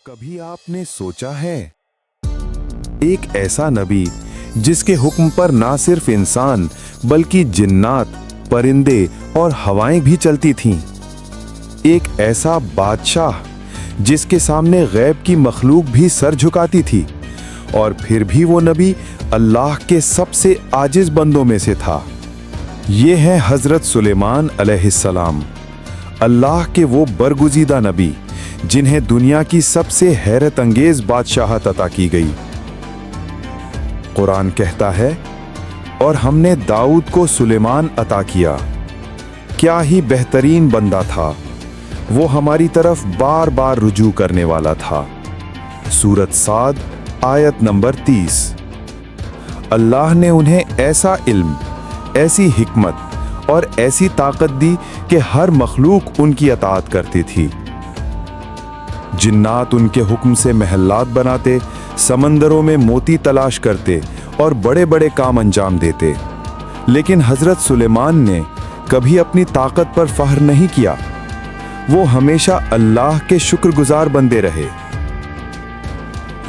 कभी आपने सोचा है एक ऐसा नबी जिसके हुक्म पर ना सिर्फ इंसान बल्कि जिन्नात, परिंदे और हवाएं भी चलती थीं। एक ऐसा बादशाह जिसके सामने गैब की मखलूक भी सर झुकाती थी, और फिर भी वो नबी अल्लाह के सबसे आजिज बंदों में से था। ये है हजरत सुलेमान अलैहिस्सलाम, अल्लाह के वो बरगुजीदा नबी जिन्हें दुनिया की सबसे हैरत अंगेज बादशाहत अता की गई। कुरान कहता है, और हमने दाऊद को सुलेमान अता किया। क्या ही बेहतरीन बंदा था, वो हमारी तरफ बार बार रुजू करने वाला था। सूरत साद आयत नंबर 30। अल्लाह ने उन्हें ऐसा इल्म, ऐसी हिकमत और ऐसी ताकत दी कि हर मखलूक उनकी अताअत करती थी। जिन्नात उनके हुक्म से महल्लात बनाते, समंदरों में मोती तलाश करते और बड़े बड़े काम अंजाम देते। लेकिन हजरत सुलेमान ने कभी अपनी ताकत पर फख्र नहीं किया। वो हमेशा अल्लाह के शुक्रगुजार बंदे रहे।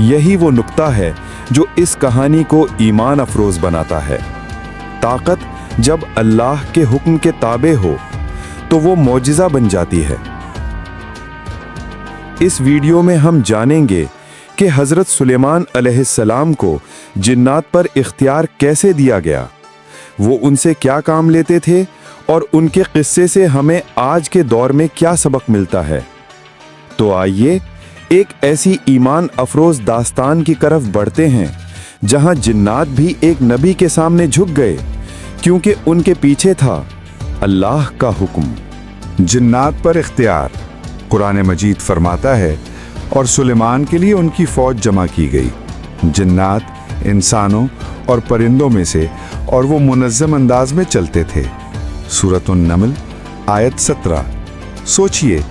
यही वो नुक्ता है जो इस कहानी को ईमान अफरोज बनाता है। ताकत जब अल्लाह के हुक्म के ताबे हो तो वो मौजिज़ा बन जाती है। इस वीडियो में हम जानेंगे कि हजरत सुलेमान अलैहिस्सलाम को जिन्नात पर इख्तियार कैसे दिया गया, वो उनसे क्या काम लेते थे और उनके किस्से से हमें आज के दौर में क्या सबक मिलता है। तो आइए एक ऐसी ईमान अफरोज दास्तान की तरफ बढ़ते हैं जहां जिन्नात भी एक नबी के सामने झुक गए, क्योंकि उनके पीछे था अल्लाह का हुक्म। जिन्नात पर इख्तियार। कुरान मजीद फरमाता है, और सुलेमान के लिए उनकी फौज जमा की गई, जिन्नात, इंसानों और परिंदों में से, और वो मुनज़्ज़म अंदाज में चलते थे। सूरत अन-नमल आयत 17। सोचिए,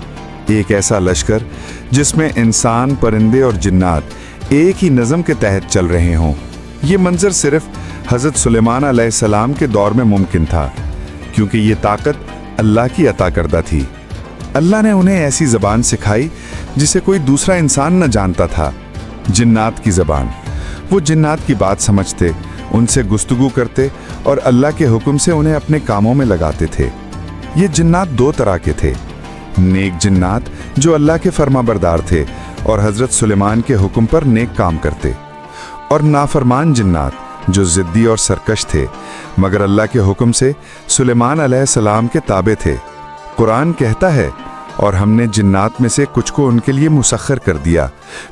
एक ऐसा लश्कर जिसमें इंसान, परिंदे और जिन्नात एक ही नज़म के तहत चल रहे हों। ये मंजर सिर्फ हज़रत सुलेमान अलैहिस्सलाम के दौर में मुमकिन था, क्योंकि ये ताकत अल्लाह की अता करदा थी। अल्लाह ने उन्हें ऐसी ज़बान सिखाई जिसे कोई दूसरा इंसान न जानता था, जिन्नात की ज़बान। वो जिन्नात की बात समझते, उनसे गुफ्तगू करते और अल्लाह के हुक्म से उन्हें अपने कामों में लगाते थे। ये जिन्नात दो तरह के थे, नेक जिन्नात जो अल्लाह के फरमाबरदार थे और हज़रत सुलेमान के हुक्म पर नेक काम करते, और नाफरमान जिन्नात जो ज़िद्दी और सरकश थे मगर अल्लाह के हुक्म से सुलेमान अलैहिस्सलाम के ताबे थे। कुरान कहता है, और हमने जिन्नात में से कुछ को उनके लिए मुसख्खर कर दिया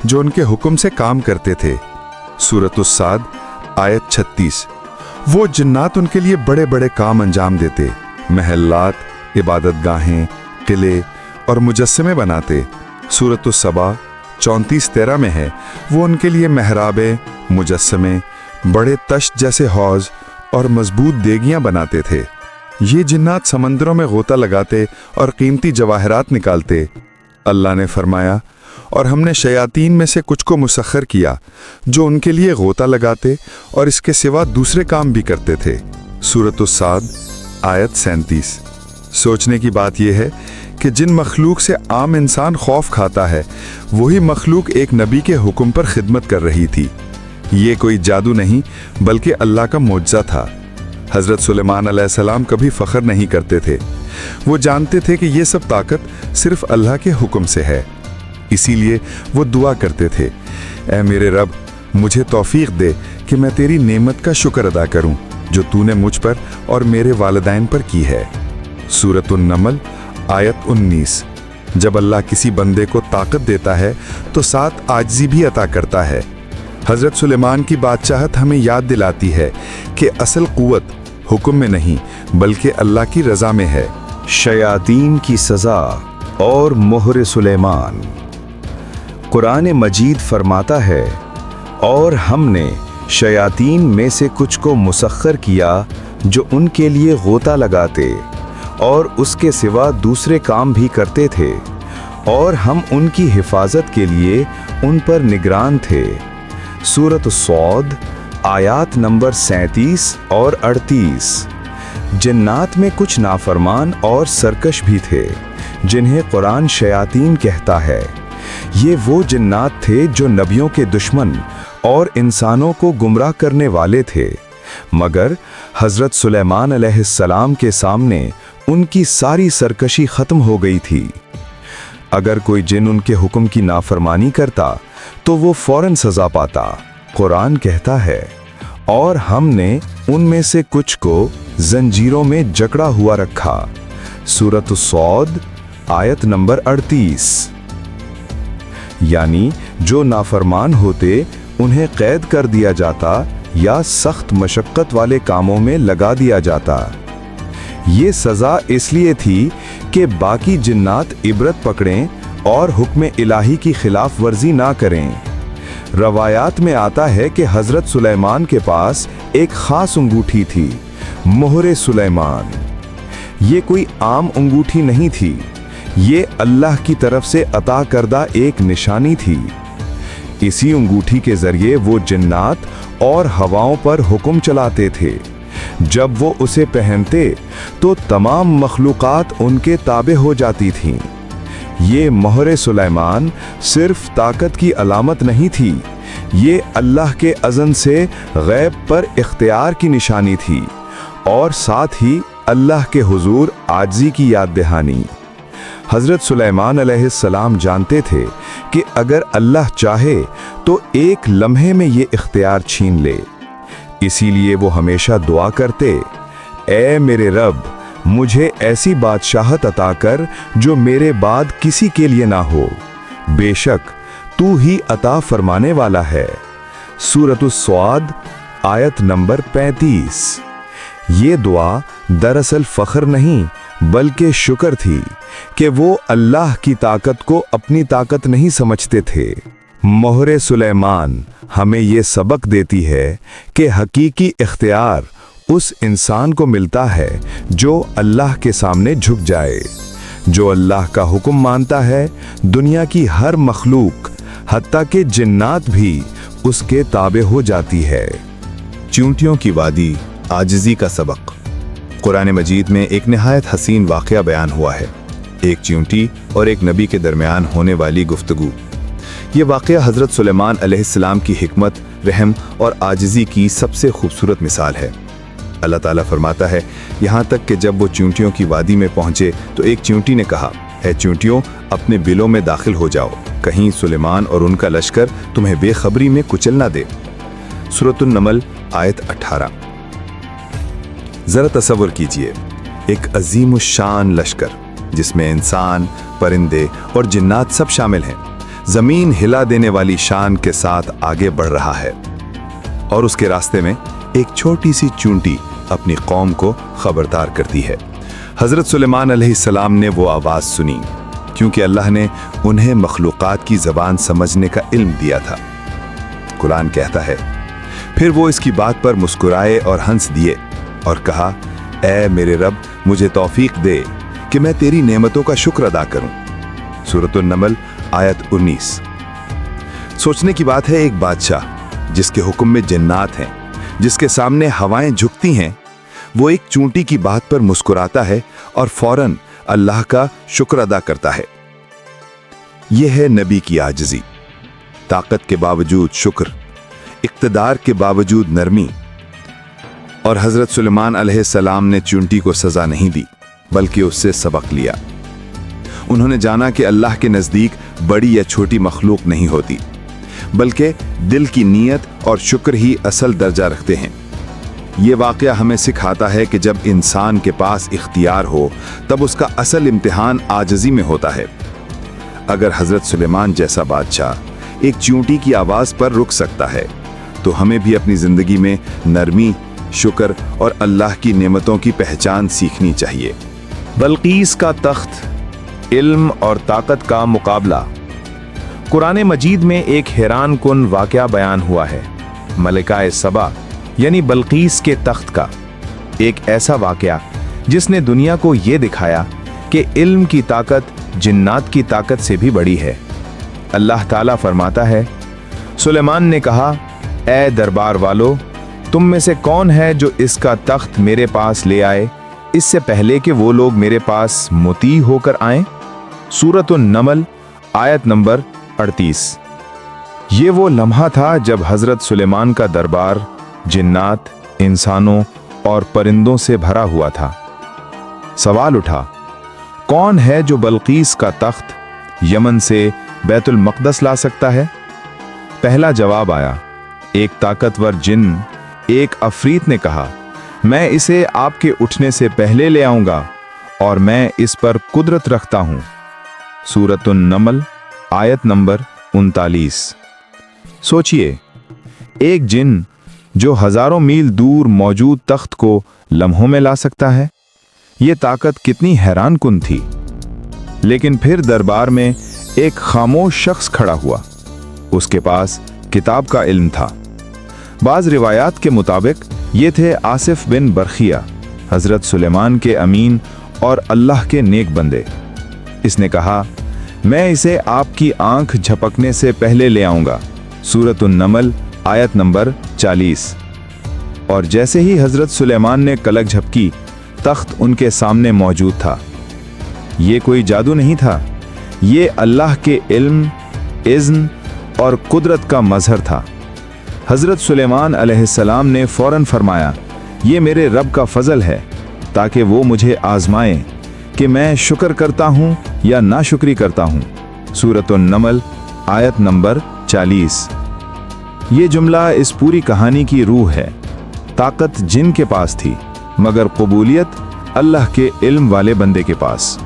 जो उनके हुक्म से काम करते थे। सूरत उस-साद आयत 36। वो जिन्नात उनके लिए बड़े बड़े काम अंजाम देते, महल्लात, इबादत गाहें, किले और मुजस्समे बनाते। सूरत उस-सबा 34-13 में है, वो उनके लिए महराबे, मुजस्समे, बड़े तश्त जैसे हौज और मजबूत देगियां बनाते थे। ये जिन्नात समंदरों में गोता लगाते और कीमती जवाहरात निकालते। अल्लाह ने फरमाया, और हमने शयातीन में से कुछ को मुसख्खर किया जो उनके लिए गोता लगाते और इसके सिवा दूसरे काम भी करते थे। सूरत उस-साद आयत 37। सोचने की बात यह है कि जिन मखलूक से आम इंसान खौफ खाता है, वही मखलूक एक नबी के हुक्म पर खिदमत कर रही थी। ये कोई जादू नहीं बल्कि अल्लाह का मोजज़ा था। हज़रत सुलेमान अलैहिस्सलाम कभी फ़ख्र नहीं करते थे। वो जानते थे कि ये सब ताकत सिर्फ अल्लाह के हुक्म से है। इसीलिए वो दुआ करते थे, ऐ मेरे रब, मुझे तौफीक दे कि मैं तेरी नेमत का शुक्र अदा करूं जो तूने मुझ पर और मेरे वालिदैन पर की है। सूरत अन-नमल आयत 19। जब अल्लाह किसी बंदे को ताकत देता है तो साथ आजिज़ी भी अता करता है। हज़रत सुलेमान की बादशाहत हमें याद दिलाती है कि असल क़ुव्वत हुक्म में नहीं बल्कि अल्लाह की रज़ा में है। शयातीन की सज़ा और मोहर सुलेमान। कुरान मजीद फरमाता है, और हमने शयातीन में से कुछ को मुसख्खर किया जो उनके लिए गोता लगाते और उसके सिवा दूसरे काम भी करते थे, और हम उनकी हिफाजत के लिए उन पर निगरान थे। सूरत सौद आयात नंबर 37 और 38। जिन्नात में कुछ नाफरमान और सरकश भी थे जिन्हें कुरान शयातीन कहता है। ये वो जिन्नात थे जो नबियों के दुश्मन और इंसानों को गुमराह करने वाले थे, मगर हजरत सुलेमान अलैहिस्सलाम के सामने उनकी सारी सरकशी खत्म हो गई थी। अगर कोई जिन उनके हुक्म की नाफरमानी करता तो वो फौरन सजा पाता। कुरान कहता है, और हमने उनमें से कुछ को जंजीरों में जकड़ा हुआ रखा। सूरत सौद आयत नंबर 38। यानी जो नाफरमान होते उन्हें कैद कर दिया जाता या सख्त मशक्कत वाले कामों में लगा दिया जाता। ये सजा इसलिए थी कि बाकी जिन्नात इबरत पकड़ें और हुक्म इलाही की खिलाफ वर्जी ना करें। रवायात में आता है कि हजरत सुलेमान के पास एक खास अंगूठी थी, मोहरे सुलेमान। ये कोई आम अंगूठी नहीं थी, ये अल्लाह की तरफ से अता करदा एक निशानी थी। इसी अंगूठी के जरिए वो जिन्नात और हवाओं पर हुक्म चलाते थे। जब वो उसे पहनते तो तमाम मखलूकात उनके ताबे हो जाती थीं। ये मोहरे सुलेमान सिर्फ ताकत की अलामत नहीं थी, ये अल्लाह के अज़न से गैब पर इख्तियार की निशानी थी और साथ ही अल्लाह के हुजूर आजिज़ी की याद दहानी। हज़रत सुलेमान अलैहिस्सलाम जानते थे कि अगर अल्लाह चाहे तो एक लम्हे में ये इख्तियार छीन ले। इसीलिए वो हमेशा दुआ करते, ऐ मेरे रब, मुझे ऐसी बादशाहत अता कर जो मेरे बाद किसी के लिए ना हो। बेशक तू ही अता फरमाने वाला है। सूरतुस स्वाद आयत नंबर 35। ये दुआ दरअसल फख्र नहीं बल्कि शुक्र थी कि वो अल्लाह की ताकत को अपनी ताकत नहीं समझते थे। मोहरे सुलेमान हमें ये सबक देती है कि हकीकी इख्तियार उस इंसान को मिलता है जो अल्लाह के सामने झुक जाए। जो अल्लाह का हुक्म मानता है, दुनिया की हर मखलूक हत्ता के जिन्नात भी उसके ताबे हो जाती है। चींटियों की वादी, आजिज़ी का सबक। कुरान मजीद में एक निहायत हसीन वाक़या बयान हुआ है, एक चींटी और एक नबी के दरमियान होने वाली गुफ्तगू। ये वाक़या हज़रत सुलेमान अलैहिस्सलाम की हिकमत, रहम और आजिज़ी की सबसे खूबसूरत मिसाल है। अल्लाह ताला फरमाता है, यहाँ तक कि जब वो चींटियों की वादी में पहुँचे तो एक चींटी ने कहा, ऐ चींटियों, अपने बिलों में दाखिल हो जाओ, कहीं सुलेमान और उनका लश्कर तुम्हें बेखबरी में कुचल ना दे। सूरतुन नमल आयत 18। ज़रा तसव्वुर कीजिए, एक अजीम शान लश्कर जिसमें इंसान, परिंदे और जिन्नात सब शामिल हैं, ज़मीन हिला देने वाली शान के साथ आगे बढ़ रहा है और उसके रास्ते में एक छोटी सी चींटी अपनी कौम को खबरदार करती है। हज़रत सुलेमान अलैहिस्सलाम ने वो आवाज़ सुनी क्योंकि अल्लाह ने उन्हें मखलूक़ात की ज़बान समझने का इल्म दिया था। कुरान कहता है, फिर वो इसकी बात पर मुस्कुराए और हंस दिए और कहा, ऐ मेरे रब, मुझे तौफीक दे कि मैं तेरी नेमतों का शुक्र अदा करूं। सूरतुन नमल आयत 19। सोचने की बात है, एक बादशाह जिसके हुक्म में जिन्नात हैं, जिसके सामने हवाएं झुकती हैं, वो एक चींटी की बात पर मुस्कुराता है और फौरन अल्लाह का शुक्र अदा करता है। यह है नबी की आजिज़ी, ताकत के बावजूद शुक्र, इक़्तिदार के बावजूद नरमी। और हज़रत सुलेमान अलैहिस्सलाम ने चींटी को सज़ा नहीं दी बल्कि उससे सबक लिया। उन्होंने जाना कि अल्लाह के नज़दीक बड़ी या छोटी मखलूक नहीं होती, बल्कि दिल की नीयत और शुक्र ही असल दर्जा रखते हैं। ये वाक़या हमें सिखाता है कि जब इंसान के पास इख्तियार हो तब उसका असल इम्तिहान आजिज़ी में होता है। अगर हज़रत सुलेमान जैसा बादशाह एक चींटी की आवाज़ पर रुक सकता है तो हमें भी अपनी ज़िंदगी में नरमी, शुक्र और अल्लाह की नेमतों की पहचान सीखनी चाहिए। बल्कीस का तख्त, इल्म और ताकत का मुकाबला। कुरान मजीद में एक हैरान कुन वाक़या बयान हुआ है, मलिका सबा यानी बल्कीस के तख्त का। एक ऐसा वाक़या जिसने दुनिया को ये दिखाया कि इल्म की ताकत जिन्नात की ताकत से भी बड़ी है। अल्लाह ताला फरमाता है, सुलेमान ने कहा, ऐ दरबार वालो, तुम में से कौन है जो इसका तख्त मेरे पास ले आए इससे पहले कि वो लोग मेरे पास मुती होकर आएं। सूरतुन नमल आयत नंबर 38। ये वो लम्हा था जब हजरत सुलेमान का दरबार जिन्नात, इंसानों और परिंदों से भरा हुआ था। सवाल उठा, कौन है जो बल्कीस का तख्त यमन से बैतुल मक़दस ला सकता है? पहला जवाब आया। एक ताकतवर जिन, एक अफरीत ने कहा, मैं इसे आपके उठने से पहले ले आऊंगा और मैं इस पर कुदरत रखता हूं। सूरतुन नमल आयत नंबर 39। सोचिए, एक जिन जो हजारों मील दूर मौजूद तख्त को लम्हों में ला सकता है, ये ताकत कितनी हैरान कुन थी। लेकिन फिर दरबार में एक खामोश शख्स खड़ा हुआ। उसके पास किताब का इल्म था। बाज रिवायात के मुताबिक ये थे आसिफ बिन बरखिया, हजरत सुलेमान के अमीन और अल्लाह के नेक बंदे। इसने कहा, मैं इसे आपकी आंख झपकने से पहले ले आऊंगा। सूरतुन नमल आयत नंबर 40। और जैसे ही हजरत सुलेमान ने कलक झपकी, तख्त उनके सामने मौजूद था। ये कोई जादू नहीं था, ये अल्लाह के इल्म, इज़्न और कुदरत का मजहर था। हजरत सुलेमान अलैहिस्सलाम ने फौरन फरमाया, ये मेरे रब का फजल है ताकि वो मुझे आजमाए कि मैं शुक्र करता हूँ या नाशुक्री करता हूँ। सूरतुन नमल आयत नंबर 40। ये जुमला इस पूरी कहानी की रूह है। ताकत जिन के पास थी, मगर कबूलियत अल्लाह के इल्म वाले बंदे के पास।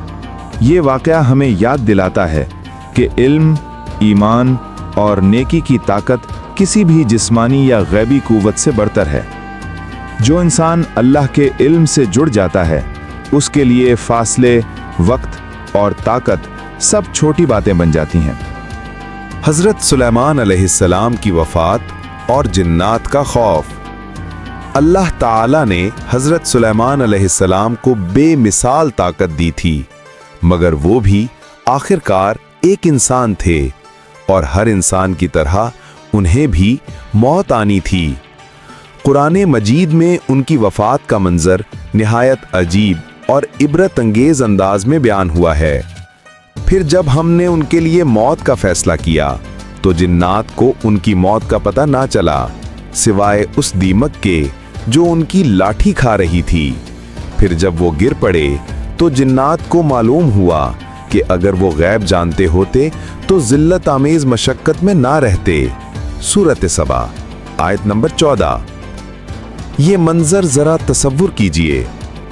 ये वाक़या हमें याद दिलाता है कि इल्म, ईमान और नेकी की ताकत किसी भी जिस्मानी या गैबी कुव्वत से बढ़तर है। जो इंसान अल्लाह के इल्म से जुड़ जाता है, उसके लिए फासले, वक्त और ताकत सब छोटी बातें बन जाती हैं। हजरत सुलेमान अलैहिस्सलाम की वफात और जिन्नात का खौफ। अल्लाह ताला ने हजरत सुलेमान अलैहिस्सलाम को बेमिसाल ताकत दी थी, मगर वो भी आखिरकार एक इंसान थे और हर इंसान की तरह उन्हें भी मौत आनी थी। कुरान मजीद में उनकी वफात का मंजर निहायत अजीब और इबरत अंगेज अंदाज में बयान हुआ है। फिर जब हमने उनके लिए मौत का फैसला किया तो जिन्नात को उनकी मौत का पता ना चला, सिवाय उस दीमक के जो उनकी लाठी खा रही थी। फिर जब वो गिर पड़े तो जिन्नात को मालूम हुआ कि अगर वो गैब जानते होते तो जिल्लत आमेज मशक्कत में ना रहते। सूरत सबा आयत नंबर 14। ये मंजर जरा तसव्वुर कीजिए।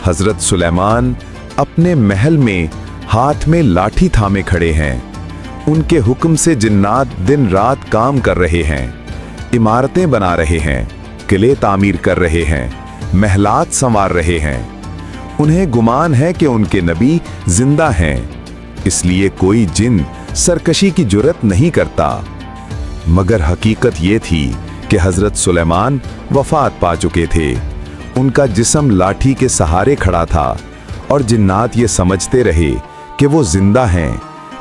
हजरत सुलेमान अपने महल में हाथ में लाठी थामे खड़े हैं। उनके हुक्म से जिन्नात दिन रात काम कर रहे हैं, इमारतें बना रहे हैं, किले तामीर कर रहे हैं, महलात संवार रहे हैं। उन्हें गुमान है कि उनके नबी जिंदा हैं, इसलिए कोई जिन सरकशी की जुर्रत नहीं करता। मगर हकीकत ये थी कि हजरत सुलेमान वफात पा चुके थे। उनका जिस्म लाठी के सहारे खड़ा था और जिन्नात ये समझते रहे कि वो जिंदा हैं,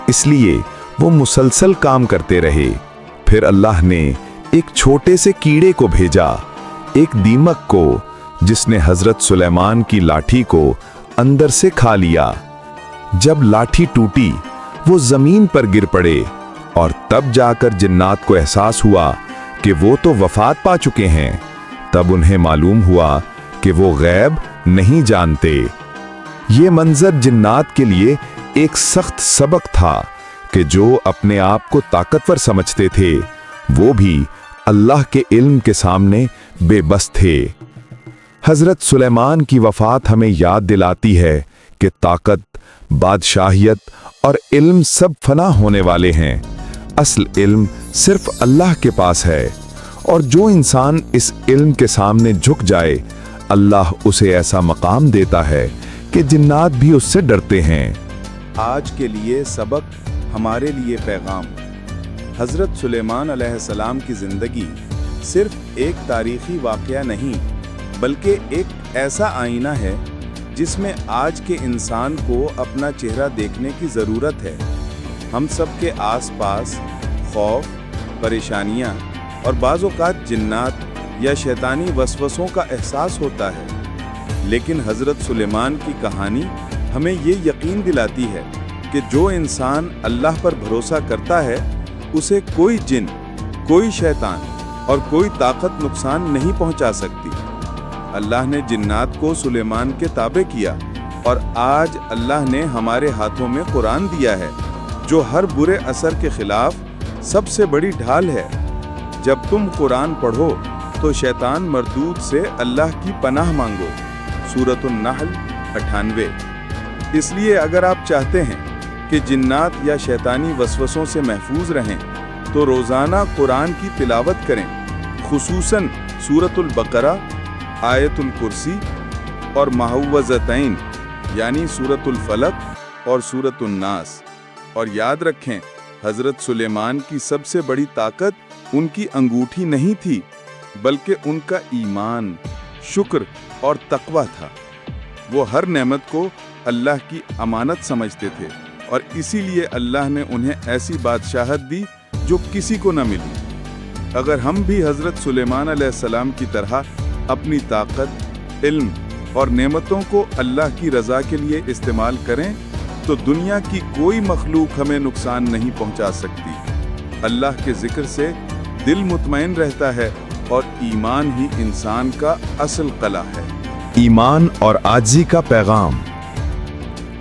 इसलिए वो मुसलसल काम करते रहे। फिर अल्लाह ने एक छोटे से कीड़े को भेजा, एक दीमक को, जिसने हजरत सुलेमान की लाठी को अंदर से खा लिया। जब लाठी टूटी वो जमीन पर गिर पड़े और तब जाकर जिन्नात को एहसास हुआ कि वो तो वफात पा चुके हैं। तब उन्हें मालूम हुआ कि वो गैब नहीं जानते। ये मंजर जिन्नात के लिए एक सख्त सबक था कि जो अपने आप को ताकतवर समझते थे, वो भी अल्लाह के इल्म के सामने बेबस थे। हजरत सुलेमान की वफात हमें याद दिलाती है कि ताकत, बादशाहियत और इल्म सब फना होने वाले हैं। असल इल्म सिर्फ अल्लाह के पास है, और जो इंसान इस इल्म के सामने झुक जाए, अल्लाह उसे ऐसा मकाम देता है कि जिन्नात भी उससे डरते हैं। आज के लिए सबक, हमारे लिए पैगाम। हजरत सुलेमान अलैहिस्सलाम की जिंदगी सिर्फ एक तारीखी वाक़या नहीं, बल्कि एक ऐसा आईना है जिसमें आज के इंसान को अपना चेहरा देखने की ज़रूरत है। हम सब के आसपास खौफ, परेशानियां और बाज़ औक़ात जिन्नात या शैतानी वसवसों का एहसास होता है, लेकिन हज़रत सुलेमान की कहानी हमें ये यकीन दिलाती है कि जो इंसान अल्लाह पर भरोसा करता है उसे कोई जिन, कोई शैतान और कोई ताकत नुकसान नहीं पहुंचा सकती। अल्लाह ने जिन्नात को सुलेमान के ताबे किया और आज अल्लाह ने हमारे हाथों में कुरान दिया है, जो हर बुरे असर के खिलाफ सबसे बड़ी ढाल है। जब तुम कुरान पढ़ो तो शैतान मरदूद से अल्लाह की पनाह मांगो। सूरतुन नहल 98। इसलिए अगर आप चाहते हैं कि जिन्नात या शैतानी वसवसों से महफूज रहें तो रोज़ाना कुरान की तिलावत करें, खुसूसन सूरतुल बकरा, आयतुल कुर्सी और मुअव्वज़तैन यानी सूरतुल फलक और सूरतुन नास। और याद रखें, हज़रत सुलेमान की सबसे बड़ी ताकत उनकी अंगूठी नहीं थी, बल्कि उनका ईमान, शुक्र और तकवा था। वो हर नेमत को अल्लाह की अमानत समझते थे और इसीलिए अल्लाह ने उन्हें ऐसी बादशाहत दी जो किसी को न मिली। अगर हम भी हज़रत सुलेमान अलैहिस्सलाम की तरह अपनी ताकत, इल्म और नेमतों को अल्लाह की रज़ा के लिए इस्तेमाल करें तो दुनिया की कोई मखलूक हमें नुकसान नहीं पहुंचा सकती। अल्लाह के जिक्र से दिल मुतमईन रहता है और ईमान ही इंसान का असल कला है। ईमान और आजिज़ी का पैगाम।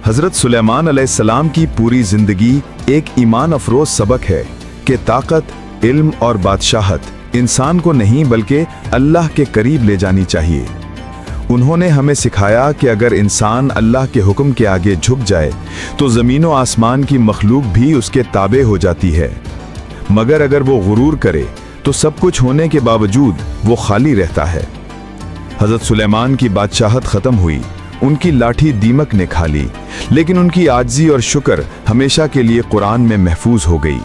हजरत सुलेमान अलैहिस्सलाम की पूरी जिंदगी एक ईमान अफरोज सबक है कि ताकत, इल्म और बादशाहत इंसान को नहीं बल्कि अल्लाह के करीब ले जानी चाहिए। उन्होंने हमें सिखाया कि अगर इंसान अल्लाह के हुक्म के आगे झुक जाए तो ज़मीन व आसमान की मखलूक भी उसके ताबे हो जाती है, मगर अगर वो गुरूर करे तो सब कुछ होने के बावजूद वो खाली रहता है। हज़रत सुलेमान की बादशाहत ख़त्म हुई, उनकी लाठी दीमक ने खा ली, लेकिन उनकी आजिज़ी और शुक्र हमेशा के लिए कुरान में महफूज हो गई।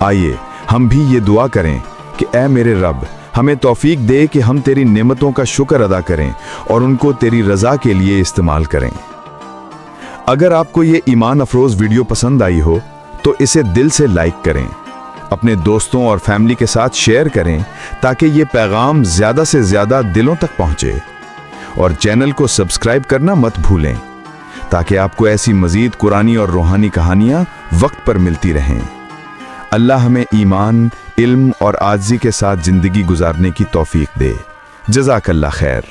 आइए हम भी ये दुआ करें कि ऐ मेरे रब, हमें तौफीक दे कि हम तेरी नेमतों का शुक्र अदा करें और उनको तेरी रज़ा के लिए इस्तेमाल करें। अगर आपको ये ईमान अफरोज़ वीडियो पसंद आई हो तो इसे दिल से लाइक करें, अपने दोस्तों और फैमिली के साथ शेयर करें ताकि ये पैगाम ज़्यादा से ज़्यादा दिलों तक पहुँचे। और चैनल को सब्सक्राइब करना मत भूलें ताकि आपको ऐसी मज़ीद कुरानी और रूहानी कहानियाँ वक्त पर मिलती रहें। अल्लाह हमें ईमान, इल्म और आजिज़ी के साथ ज़िंदगी गुजारने की तौफीक दे। जज़ाकल्लाह खैर।